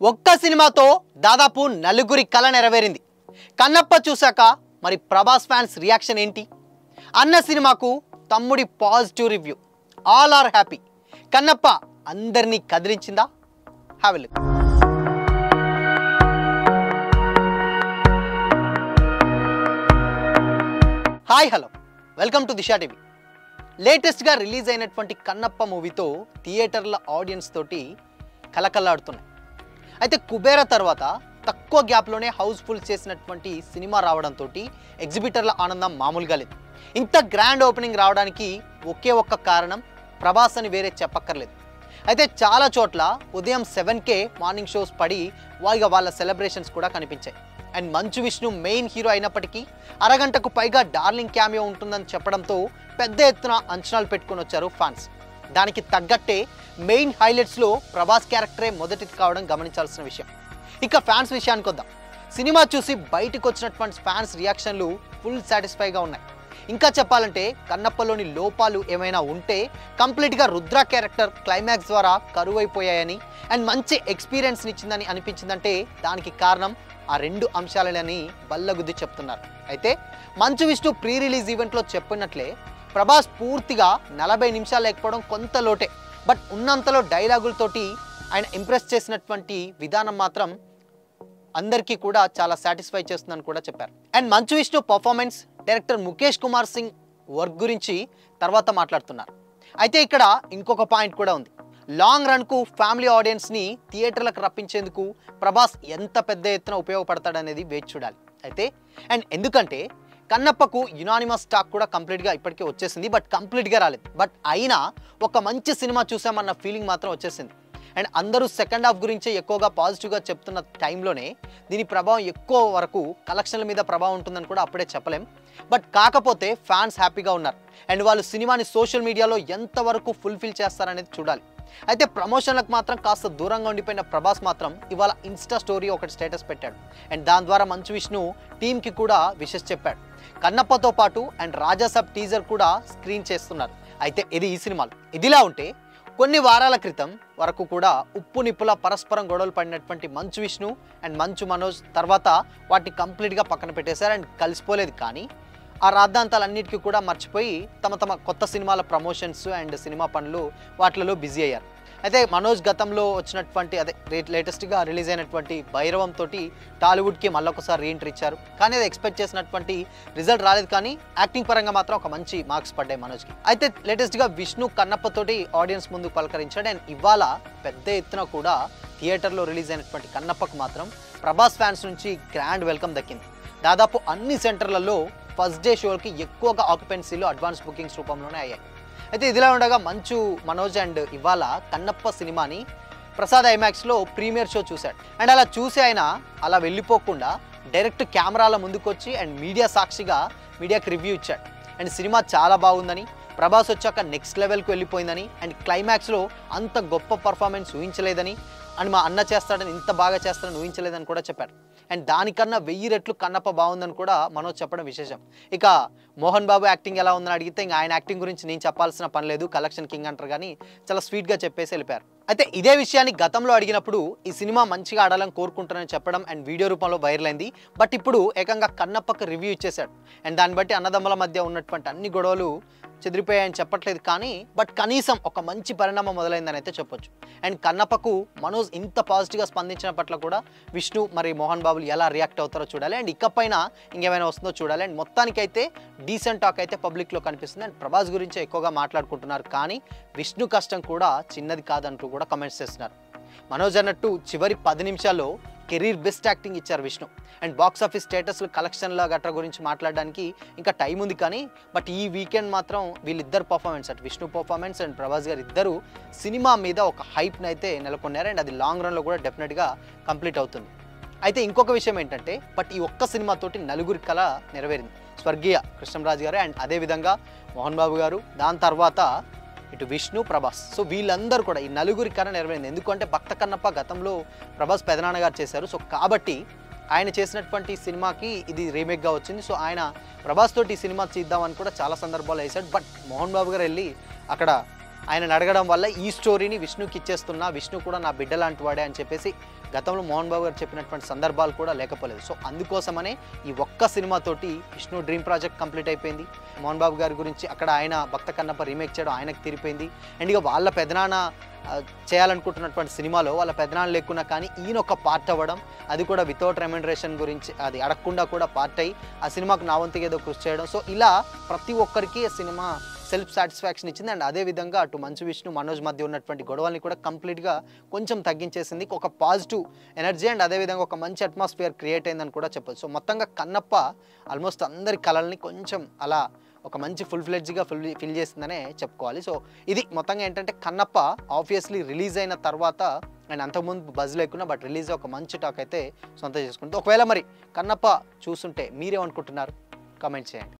ఒక్క సినిమాతో దాదాపు నలుగురి కల నెరవేరింది. కన్నప్ప చూశాక మరి ప్రభాస్ ఫ్యాన్స్ రియాక్షన్ ఏంటి? అన్న సినిమాకు తమ్ముడి positive review. All are happy. Kannappa అందరినీ కదిలించిందా? Have a look. Hi hello, welcome to Disha TV. లేటెస్ట్గా రిలీజ్ అయినటువంటి కన్నప్ప మూవీతో థియేటర్ల ఆడియన్స్ తోటి కలకల్లాడుతున్నాయి. అయితే కుబేర తర్వాత తక్కువ గ్యాప్లోనే హౌస్ఫుల్ చేసినటువంటి సినిమా రావడంతో ఎగ్జిబిటర్ల ఆనందం మామూలుగా లేదు. ఇంత గ్రాండ్ ఓపెనింగ్ రావడానికి ఒకే ఒక్క కారణం ప్రభాస్ అని వేరే చెప్పక్కర్లేదు. అయితే చాలా చోట్ల ఉదయం 7కే మార్నింగ్ షోస్ పడి వాళ్ళ సెలబ్రేషన్స్ కూడా కనిపించాయి. And Manchu Vishnu main hero అయినప్పటికీ అరగంటకు పైగా డార్లింగ్ క్యామియో ఉంటుందని చెప్పడంతో పెద్ద ఎత్తున అంచనాలు పెట్టుకొని వచ్చారు ఫ్యాన్స్. దానికి తగ్గట్టే మెయిన్ హైలైట్స్లో ప్రభాస్ క్యారెక్టరే మొదటిది కావడం గమనించాల్సిన విషయం. ఇక ఫ్యాన్స్ విషయానికి వద్దాం. సినిమా చూసి బయటకు వచ్చినటువంటి ఫ్యాన్స్ రియాక్షన్లు ఫుల్ సాటిస్ఫైగా ఉన్నాయి. ఇంకా చెప్పాలంటే కన్నప్పలోని లోపాలు ఏమైనా ఉంటే కంప్లీట్గా రుద్ర క్యారెక్టర్ క్లైమాక్స్ ద్వారా కరువైపోయాయని అండ్ మంచి ఎక్స్పీరియన్స్ని ఇచ్చిందని అనిపించిందంటే దానికి కారణం ఆ రెండు అంశాలని బల్లగుద్ది చెప్తున్నారు. అయితే మంచు విష్ణు ప్రీ రిలీజ్ ఈవెంట్లో చెప్పినట్లే ప్రభాస్ పూర్తిగా 40 నిమిషాలు లేకపోవడం కొంత లోటే. బట్ ఉన్నంతలో డైలాగులతోటి ఆయన ఇంప్రెస్ చేసినటువంటి విధానం మాత్రం అందరికీ కూడా చాలా సాటిస్ఫై చేస్తుందని కూడా చెప్పారు. And Manchu Vishnu performance, director Mukesh Kumar Singh work గురించి తర్వాత మాట్లాడుతున్నారు. అయితే ఇక్కడ ఇంకొక పాయింట్ కూడా ఉంది. లాంగ్ రన్కు ఫ్యామిలీ ఆడియన్స్ని థియేటర్లకు రప్పించేందుకు ప్రభాస్ ఎంత పెద్ద ఎత్తున ఉపయోగపడతాడనేది వేచి చూడాలి. అయితే అండ్ ఎందుకంటే కన్నప్పకు యునానిమస్ టాక్ కూడా కంప్లీట్గా ఇప్పటికే వచ్చేసింది. బట్ కంప్లీట్గా రాలేదు. బట్ అయినా ఒక మంచి సినిమా చూసామన్న ఫీలింగ్ మాత్రం వచ్చేసింది. అండ్ అందరూ సెకండ్ హాఫ్ గురించే ఎక్కువగా పాజిటివ్గా చెప్తున్న టైంలోనే దీని ప్రభావం ఎక్కువ వరకు కలెక్షన్ల మీద ప్రభావం ఉంటుందని కూడా అప్పుడే చెప్పలేం. బట్ కాకపోతే ఫ్యాన్స్ హ్యాపీగా ఉన్నారు. అండ్ వాళ్ళు సినిమాని సోషల్ మీడియాలో ఎంతవరకు ఫుల్ఫిల్ చేస్తారనేది చూడాలి. అయితే ప్రమోషన్లకు మాత్రం కాస్త దూరంగా ఉండిపోయిన ప్రభాస్ మాత్రం ఇవాళ ఇన్స్టా స్టోరీ ఒకటి స్టేటస్ పెట్టాడు. అండ్ దాని ద్వారా మంచు విష్ణు టీంకి కూడా విషెస్ చెప్పాడు. కన్నప్పతో పాటు అండ్ రాజాసాబ్ టీజర్ కూడా స్క్రీన్ చేస్తున్నారు. అయితే ఇది ఈ సినిమాలు ఇదిలా ఉంటే కొన్ని వారాల క్రితం వరకు కూడా ఉప్పు నిప్పుల పరస్పరం గొడవలు పడినటువంటి మంచు విష్ణు అండ్ మంచు మనోజ్ తర్వాత వాటిని కంప్లీట్గా పక్కన పెట్టేశారు అండ్ కలిసిపోలేదు. కానీ ఆ రాద్ధాంతాలన్నిటికీ కూడా మర్చిపోయి తమ కొత్త సినిమాల ప్రమోషన్స్ అండ్ సినిమా పనులు వాటిలలో బిజీ అయ్యారు. అయితే మనోజ్ గతంలో వచ్చినటువంటి లేటెస్ట్గా రిలీజ్ అయినటువంటి భైరవం తోటి టాలీవుడ్కి మళ్ళొకసారి రీఎంట్రీ ఇచ్చారు. కానీ అది ఎక్స్పెక్ట్ చేసినటువంటి రిజల్ట్ రాలేదు. కానీ యాక్టింగ్ పరంగా మాత్రం ఒక మంచి మార్క్స్ పడ్డాయి మనోజ్కి. అయితే లేటెస్ట్గా విష్ణు కన్నప్పతోటి ఆడియన్స్ ముందు పలకరించాడు. అండ్ ఇవాళ పెద్ద ఎత్తున కూడా థియేటర్లో రిలీజ్ అయినటువంటి కన్నప్పకు మాత్రం ప్రభాస్ ఫ్యాన్స్ నుంచి గ్రాండ్ వెల్కమ్ దక్కింది. దాదాపు అన్ని సెంటర్లలో ఫస్ట్ డే షోకి ఎక్కువగా ఆక్యుపెన్సీలు అడ్వాన్స్ బుకింగ్స్ రూపంలోనే అయ్యాయి. అయితే ఇదిలా ఉండగా మంచు మనోజ్ అండ్ ఇవాళ కన్నప్ప సినిమాని ప్రసాద్ ఐమాక్స్లో ప్రీమియర్ షో చూశాడు. అండ్ అలా చూసి ఆయన అలా వెళ్ళిపోకుండా డైరెక్ట్ కెమెరాల ముందుకొచ్చి అండ్ మీడియా సాక్షిగా మీడియాకి రివ్యూ ఇచ్చాడు. అండ్ సినిమా చాలా బాగుందని, ప్రభాస్ వచ్చాక నెక్స్ట్ లెవెల్కి వెళ్ళిపోయిందని అండ్ క్లైమాక్స్లో అంత గొప్ప పర్ఫార్మెన్స్ ఊహించలేదని అండ్ మా అన్న చేస్తాడని ఇంత బాగా చేస్తాడని ఊహించలేదని కూడా చెప్పారు. అండ్ దానికన్నా 1000 రెట్లు కన్నప్ప బాగుందని కూడా మనోజ్ చెప్పడం విశేషం. ఇక మోహన్ బాబు యాక్టింగ్ ఎలా ఉందని అడిగితే ఇంకా ఆయన యాక్టింగ్ గురించి నేను చెప్పాల్సిన పని లేదు, కలెక్షన్ కింగ్ అంటారు కానీ చాలా స్వీట్గా చెప్పేసి వెళ్ళిపోయారు. అయితే ఇదే విషయాన్ని గతంలో అడిగినప్పుడు ఈ సినిమా మంచిగా ఆడాలని కోరుకుంటానని చెప్పడం అండ్ వీడియో రూపంలో వైరల్ అయింది. బట్ ఇప్పుడు ఏకంగా కన్నప్పకు రివ్యూ ఇచ్చేశాడు. అండ్ దాన్ని బట్టి అన్నదమ్ముల మధ్య ఉన్నటువంటి అన్ని గొడవలు చెదిరిపోయాయని చెప్పట్లేదు కానీ బట్ కనీసం ఒక మంచి పరిణామం మొదలైందని అయితే చెప్పొచ్చు. అండ్ కన్నప్పకు మనోజ్ ఇంత పాజిటివ్గా స్పందించిన పట్ల కూడా విష్ణు మరి మోహన్ బాబులు ఎలా రియాక్ట్ అవుతారో చూడాలి. అండ్ ఇకపైన ఇంకేమైనా వస్తుందో చూడాలి. అండ్ మొత్తానికైతే డీసెంట్ టాక్ అయితే పబ్లిక్లో కనిపిస్తుంది. అండ్ ప్రభాస్ గురించి ఎక్కువగా మాట్లాడుకుంటున్నారు. కానీ విష్ణు కష్టం కూడా చిన్నది కాదంటూ కూడా కమెంట్స్ చేస్తున్నారు. మనోజ్ అన్నట్టు చివరి 10 నిమిషాల్లో కెరీర్ బెస్ట్ యాక్టింగ్ ఇచ్చారు విష్ణు. అండ్ బాక్స్ ఆఫీస్ స్టేటస్లు కలెక్షన్ల గట్రా గురించి మాట్లాడడానికి ఇంకా టైం ఉంది. కానీ బట్ ఈ వీకెండ్ మాత్రం వీళ్ళిద్దరు పర్ఫార్మెన్స్ అటు విష్ణు పర్ఫార్మెన్స్ అండ్ ప్రభాస్ గారు ఇద్దరు సినిమా మీద ఒక హైప్ని అయితే నెలకొన్నారు. అండ్ అది లాంగ్ రన్లో కూడా డెఫినెట్గా కంప్లీట్ అవుతుంది. అయితే ఇంకొక విషయం ఏంటంటే బట్ ఈ ఒక్క సినిమాతోటి నలుగురి కళ నెరవేరింది. స్వర్గీయ కృష్ణంరాజు గారు అండ్ అదేవిధంగా మోహన్ బాబు గారు, దాని తర్వాత ఇటు విష్ణు, ప్రభాస్. సో వీళ్ళందరూ కూడా ఈ నలుగురి కళ నెరవేరింది. ఎందుకంటే భక్త కన్నప్ప గతంలో ప్రభాస్ పెదనాన్న గారు చేశారు. సో కాబట్టి ఆయన చేసినటువంటి సినిమాకి ఇది రీమేక్గా వచ్చింది. సో ఆయన ప్రభాస్ తోటి ఈ సినిమా చేద్దామని కూడా చాలా సందర్భాలు వేశాడు. బట్ మోహన్ బాబు గారు వెళ్ళి అక్కడ ఆయనను అడగడం వల్ల ఈ స్టోరీని విష్ణుకి ఇచ్చేస్తున్నా, విష్ణు కూడా నా బిడ్డ లాంటి వాడే అని చెప్పేసి గతంలో మోహన్ బాబు గారు చెప్పినటువంటి సందర్భాలు కూడా లేకపోలేదు. సో అందుకోసమనే ఈ ఒక్క సినిమాతోటి విష్ణు డ్రీమ్ ప్రాజెక్ట్ కంప్లీట్ అయిపోయింది. మోహన్ బాబు గారి గురించి అక్కడ ఆయన భక్త కన్నప్ప రీమేక్ చేయడం ఆయనకు తీరిపోయింది. అండ్ ఇక వాళ్ళ పెదనాన్న చేయాలనుకుంటున్నటువంటి సినిమాలో వాళ్ళ పెదనాన్న లేకున్నా కానీ ఈయన ఒక పార్ట్ అవ్వడం, అది కూడా వితౌట్ రెమ్యునరేషన్ గురించి అది అడగకుండా కూడా పార్ట్ అయ్యి ఆ సినిమాకు నా వంతుగా ఏదో కృషి చేయడం. సో ఇలా ప్రతి ఒక్కరికి ఆ సినిమా సెల్ఫ్ సాటిస్ఫాక్షన్ ఇచ్చింది. అండ్ అదేవిధంగా అటు మంచు విష్ణు మనోజ్ మధ్య ఉన్నటువంటి గొడవల్ని కూడా కంప్లీట్గా కొంచెం తగ్గించేసింది. ఒక పాజిటివ్ ఎనర్జీ అండ్ అదేవిధంగా ఒక మంచి అట్మాస్ఫియర్ క్రియేట్ అయిందని కూడా చెప్పచ్చు. సో మొత్తంగా కన్నప్ప ఆల్మోస్ట్ అందరి కళల్ని కొంచెం అలా ఒక మంచి ఫుల్ ఫ్లెడ్జ్గా ఫిల్ చేసిందనే చెప్పుకోవాలి. సో ఇది మొత్తంగా ఏంటంటే కన్నప్ప ఆబ్వియస్లీ రిలీజ్ అయిన తర్వాత అండ్ అంతకుముందు బజ్ లేకున్నా బట్ రిలీజ్ ఒక మంచి టాక్ అయితే సొంతం చేసుకుంటుంది. ఒకవేళ మరి కన్నప్ప చూస్తుంటే మీరేమనుకుంటున్నారు? కామెంట్ చేయండి.